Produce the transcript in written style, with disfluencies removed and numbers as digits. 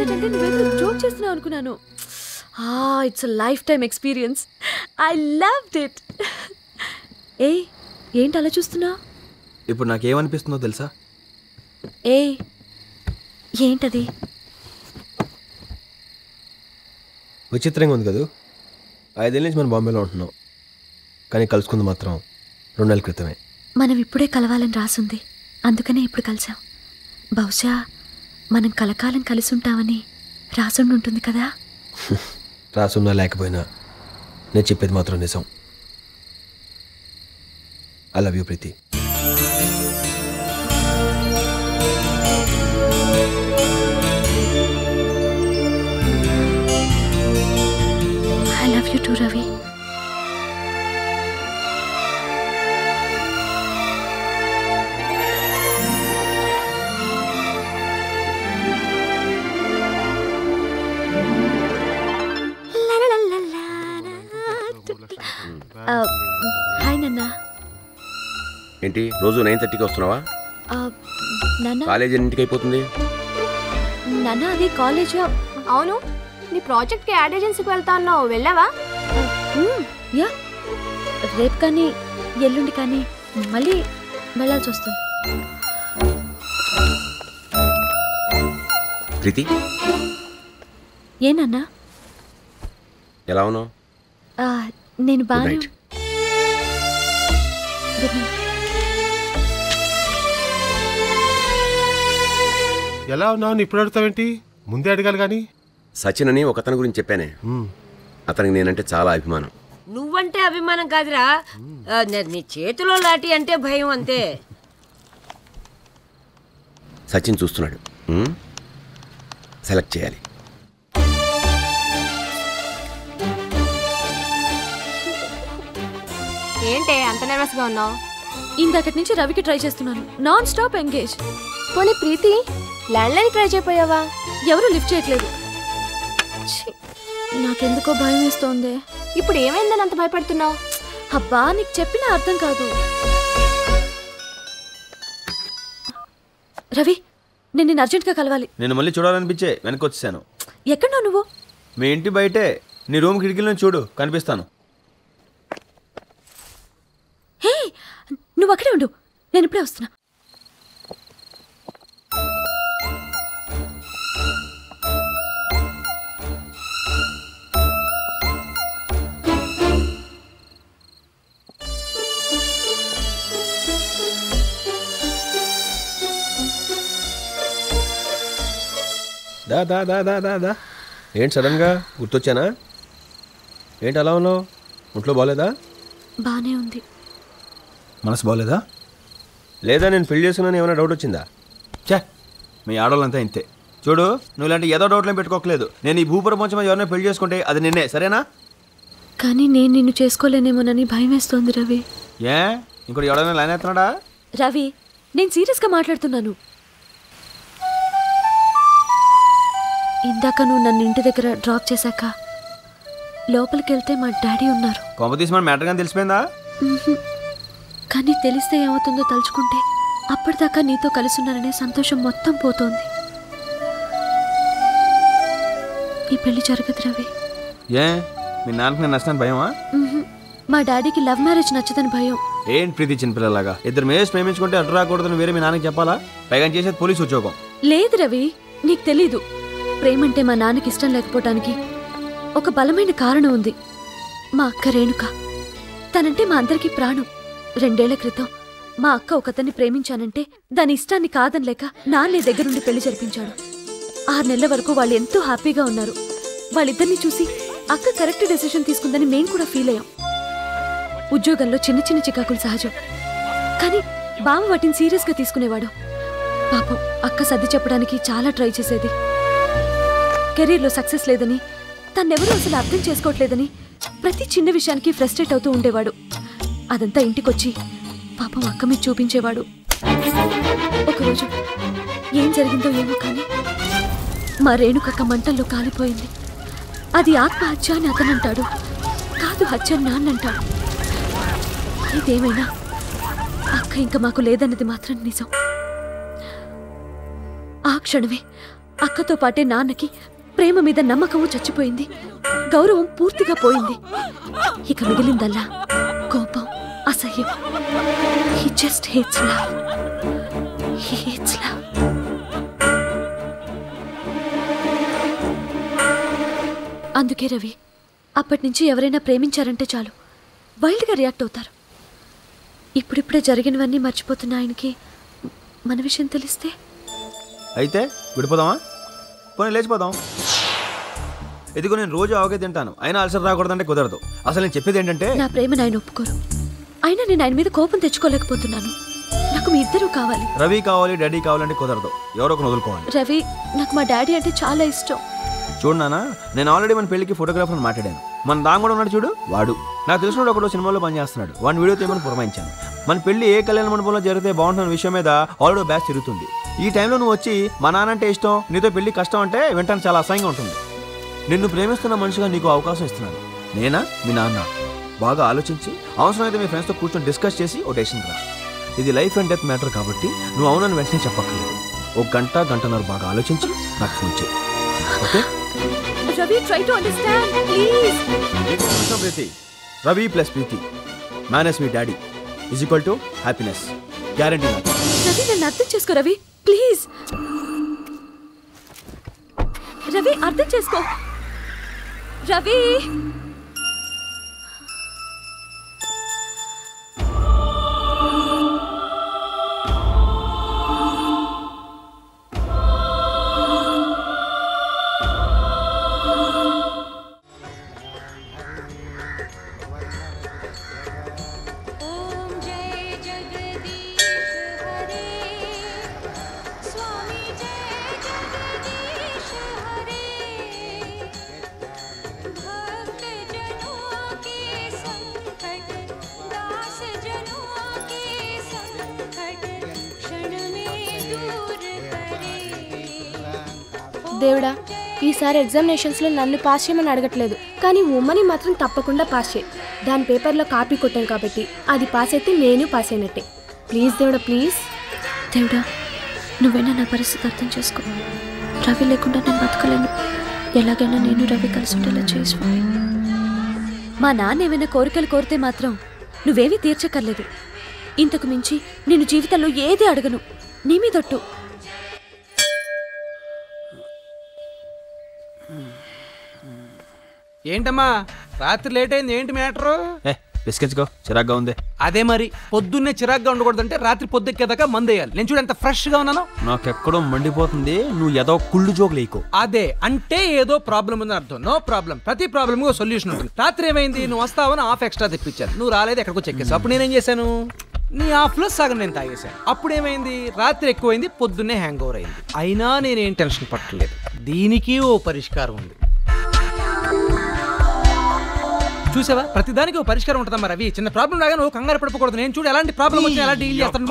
Concert అంటే నువ్వేదో joke చేస్తున్నావు అనుకున్నాను. It's life time experience. I loved it. ఏంటి అలా చూస్తున్నా? ఇప్పుడు నాకేమనిపిస్తుందో తెలుసా? ఏంటది? విచిత్రంగా ఉంది కదా. 5 ఏళ్ళ నుంచి మనం బాంబేలో ఉంటున్నాం, కానీ కలుసుకుంది మాత్రం 2 నెలల క్రితమే. మనం ఇప్పుడే కలవాలని రాసుంది, అందుకనే ఇప్పుడు కలిసాం. బహుశా మనం కలకాలం కలిసి ఉంటామని రాసుండి ఉంటుంది కదా. రాసున్నా లేకపోయినా నేను చెప్పేది మాత్రం నిజం. I love you Preethi. I love you too Ravi. Hi నాన్న. ఏంటి రోజు 9:30కి వస్తున్నావా? కాలేజ్ ఎన్నింటికి అయిపోతుంది? నాన్న అది కాలేజ్. అవును, నీ ప్రాజెక్ట్కి యాడ్ ఏజెన్సీకి వెళ్తా అన్నావు, వెళ్ళావా? యా, రేపు కానీ ఎల్లుండి కానీ మళ్ళీ వెళ్ళాల్సి వస్తుంది. ప్రీతి, ఏనన్నా? ఎలా ఉన్నావు? నేను బాగా. ఎలా ఉన్నావు? ఇప్పుడు అడుగుతావేంటి? ముందే అడగాలి కానీ. సచిన్ అని ఒక అతని గురించి చెప్పానే, అతనికి నేనంటే చాలా అభిమానం. నువ్వంటే అభిమానం కాదురా, నీ చేతిలో లాటి అంటే భయం అంతే. సచిన్ చూస్తున్నాడు, సెలెక్ట్ చేయాలి. ఏంటే అంత నర్వస్గా ఉన్నావు? ఇందాకటి నుంచి రవికి ట్రై చేస్తున్నాను, నాన్ స్టాప్ ఎంగేజ్. పోనీ ప్రీతి, ల్యాండ్లైన్ ట్రై చేయపోయావా? ఎవరు లిఫ్ట్ చేయట్లేదు. నాకెందుకో భయం వేస్తోంది. ఇప్పుడు ఏమైందని అంత భయపడుతున్నావు? అబ్బా, నీకు చెప్పినా అర్థం కాదు. రవి, నేను నిన్ను అర్జెంట్గా కలవాలి. నేను మళ్ళీ చూడాలనిపించే వెనక్కి వచ్చేసాను. ఎక్కడో నువ్వు? మీ ఇంటి బయటే, నీ రూమ్ కిటికీలో చూడు, కనిపిస్తాను. నువ్వు అక్కడే ఉండు, నేను ఇప్పుడే వస్తున్నా. దా దా దా దా దా దా. ఏంటి సడన్గా గుర్తొచ్చానా? ఏంటి అలా ఉన్నావు? ఒంట్లో బాగోలేదా? బానే ఉంది. మనసు బాగోలేదా? లేదా నేను పెళ్లి చేసుకున్నాను ఏమైనా డౌట్ వచ్చిందా? చే, మీ ఆడవాళ్ళంతా ఇంతే. చూడు, నువ్వు ఇలాంటి ఏదో డౌట్లేం పెట్టుకోకలేదు. నేను ఈ భూప్రపంచం ఎవరైనా పెళ్లి చేసుకుంటే అది నిన్నే, సరేనా? కానీ నేను నిన్ను చేసుకోలేనేమోనని భయం వేస్తోంది రవి. ఇంకోటి ఎవడైనా లైన్ ఎత్తున్నాడా? రవి, నేను సీరియస్గా మాట్లాడుతున్నాను. ఇందాక నువ్వు నన్ను ఇంటి దగ్గర డ్రాప్ చేశాక లోపలికి వెళ్తే మా డాడీ ఉన్నారు. కొంప తీసి మన మ్యాటర్ కానీ తెలిసిపోయిందా? కానీ తెలిస్తే ఏమవుతుందో తలుచుకుంటే అప్పటిదాకా నీతో కలిసి ఉన్నాననే సంతోషం మొత్తం పోతోంది. ఈ పెళ్లి జరగదు రవి. మీ నాన్నకి నేను నచ్చిన భయమా? మా డాడీకి లవ్ మ్యారేజ్ నచ్చదని భయం. ఏంటి ప్రీతి చిన్నపిల్లలాగా? ఇద్దరు మేస్ ప్రేమించుకుంటే అడ్డు రాకూడదని వేరే మీ నాన్నకి చెప్పాలా? పైగా చేసేది పోలీసు ఉద్యోగం. లేదు రవి, నీకు తెలీదు. ప్రేమంటే మా నాన్నకి ఇష్టం లేకపోవటానికి ఒక బలమైన కారణం ఉంది. మా అక్క రేణుక. తనంటే మా అందరికీ ప్రాణం. 2 ఏళ్ల క్రితం మా అక్క ఒకతన్ని ప్రేమించానంటే దాని ఇష్టాన్ని కాదనలేక నాన్నే దగ్గరుండి పెళ్లి జరిపించాడు. 6 నెలల వరకు వాళ్ళు ఎంతో హ్యాపీగా ఉన్నారు. వాళ్ళిద్దరిని చూసి అక్క కరెక్ట్ డెసిషన్ తీసుకుందని మేం కూడా ఫీల్ అయ్యాం. ఉద్యోగంలో చిన్న చిన్న చికాకులు సహజం, కానీ బావ వాటిని సీరియస్గా తీసుకునేవాడు. పాపం అక్క సర్ది చెప్పడానికి చాలా ట్రై చేసేది. కెరీర్లో సక్సెస్ లేదని, తన్నెవరూ అసలు అర్థం చేసుకోవట్లేదని ప్రతి చిన్న విషయానికి ఫ్రస్ట్రేట్ అవుతూ ఉండేవాడు. అదంతా ఇంటికొచ్చి పాపం అక్క మీద చూపించేవాడు. ఒకరోజు ఏం జరిగిందో ఏమో కానీ మా రేణుకక్క మంటల్లో కాలిపోయింది. అది ఆత్మహత్య అని అతనంటాడు, కాదు హత్య నాన్నంటాడు. ఇదేమైనా అక్క ఇంకా మాకు లేదన్నది మాత్రం నిజం. ఆ క్షణమే అక్కతో పాటే నాన్నకి ప్రేమ మీద నమ్మకము చచ్చిపోయింది, గౌరవం పూర్తిగా పోయింది. ఇక మిగిలిందల్లా కోపం, అసహ్యం. He just hates love. He hates love. అందుకే రవి, అప్పటినుంచి ఎవరైనా ప్రేమించారంటే చాలు వైల్డ్గా రియాక్ట్ అవుతారు. ఇప్పుడిప్పుడే జరిగినవన్నీ మర్చిపోతున్న ఆయనకి మన విషయం తెలిస్తే అయితే విడిపోదామా? పోనీ లేచిపోదాం. ఇదిగో నేను రోజు ఆవకే తింటాను, అయినా అల్సర్ రాకూడదంటే కుదరదు. అసలు నేను చెప్పేది ఏంటంటే నా ప్రేమను ఆయన ఒప్పుకోరు. అయినా నేను ఆయన మీద కోపం తెచ్చుకోలేకపోతున్నాను. నాకు మీ ఇద్దరూ కావాలి. రవి కావాలి, డాడీ కావాలంటే కుదరదు. ఎవరో ఒకరు వదులుకోవాలి. రవి, నాకు మా డాడీ అంటే చాలా ఇష్టం. చూడు నాన్న, నేను ఆల్రెడీ మన పెళ్లికి ఫోటోగ్రాఫర్ మాట్లాడాను. మన దాం కూడా ఉన్నాడు చూడు, వాడు నాకు తెలిసిన ఒకడు సినిమాలో పనిచేస్తున్నాడు. వాడిని వీడియో తీయమని పురమాయించాను. మన పెళ్లి ఏ కళ్యాణ మండపంలో జరిగితే బాగుంటున్న విషయం మీద ఆల్రెడీ బ్యాచ్ తిరుగుతుంది. ఈ టైంలో నువ్వు వచ్చి మా నాన్న అంటే ఇష్టం, నీతో పెళ్లి కష్టం అంటే వింటానికి చాలా అసహ్యంగా ఉంటుంది. నిన్ను ప్రేమిస్తున్న మనిషిగా నీకు అవకాశం ఇస్తున్నాను. నేనా మీ నాన్న? బాగా ఆలోచించి అవసరమైతే మీ ఫ్రెండ్స్తో కూర్చొని డిస్కస్ చేసి ఓ డెసిషన్ రా. ఇది లైఫ్ అండ్ డెత్ మ్యాటర్ కాబట్టి నువ్వు అవునని వెంటనే చెప్పక్కర్లేదు. ఒక గంటన్నర బాగా ఆలోచించి నాకు ఫోన్ చేయి. Okay Ravi, try to understand please. Preethi, Ravi plus Preethi minus మీ daddy is equal to happiness. Guarantee. Ravi, నన్ను అర్థం చేసుకో రవి, ప్లీజ్. రవి, అర్థం చేసుకో రవి. దేవుడా, ఈసారి ఎగ్జామినేషన్స్లో నన్ను పాస్ చేయమని అడగట్లేదు, కానీ ఉమ్మని మాత్రం తప్పకుండా పాస్ చేయి. దాని పేపర్లో కాపీ కొట్టాను కాబట్టి అది పాస్ అయితే నేను పాస్ అయినట్టే. ప్లీజ్ దేవుడా, ప్లీజ్. దేవుడా, నువ్వైనా నా పరిస్థితి అర్థం చేసుకో. రవి లేకుండా నేను బతకలేను. ఎలాగైనా నేను రవి కలిసి ఉండేలా చేసి. మా నాన్న ఏమైనా కోరికలు కోరితే మాత్రం నువ్వేమీ తీర్చక్కర్లేదు. ఇంతకు మించి నేను జీవితంలో ఏది అడగను. నీ మీదొట్టు. ఏంటమ్మా రాత్రి లేట్ అయింది, ఏంటి మ్యాటరు? బిస్కెట్స్కో, చిరాగ్గా ఉంది. అదే మరి, పొద్దున్నే చిరాగ్గా ఉండకూడదంటే రాత్రి పొద్దుక్కేదాకా మందేయాలి. నేను చూడు ఎంత ఫ్రెష్ గా ఉన్నాను. నాకెక్కడో మండిపోతుంది. నువ్వు ఏదో కుళ్ళు జోకులు లేకు. అదే అంటే ఏదో ప్రాబ్లం ఉందని అర్థం. నో ప్రాబ్లం, ప్రతి ప్రాబ్లమ్ కు సొల్యూషన్ ఉంటుంది. రాత్రి ఏమైంది, నువ్వు వస్తావని హాఫ్ ఎక్స్ట్రా తెప్పించాను, నువ్వు రాలేదు, ఎక్కడికో చెక్కేసావు. అప్పుడు నేనేం చేశాను, నీ హాఫ్ లో సగం నేను తాగేశాను. అప్పుడు ఏమైంది, రాత్రి ఎక్కువైంది, పొద్దున్నే హ్యాంగ్ ఓవర్ అయింది. అయినా నేనేం టెన్షన్ పట్టలేదు. దీనికి ఓ పరిష్కారం ఉంది. చూసావా, ప్రతిదానికి ఓ పరిష్కారం ఉంటుందమ్మా రవి. చిన్న ప్రాబ్లం రాగా నువ్వు కంగారు పడిపోకూడదు. నేను చూడు ఎలాంటి ప్రాబ్లం వచ్చి ఎలా డీల్ చేస్తాను.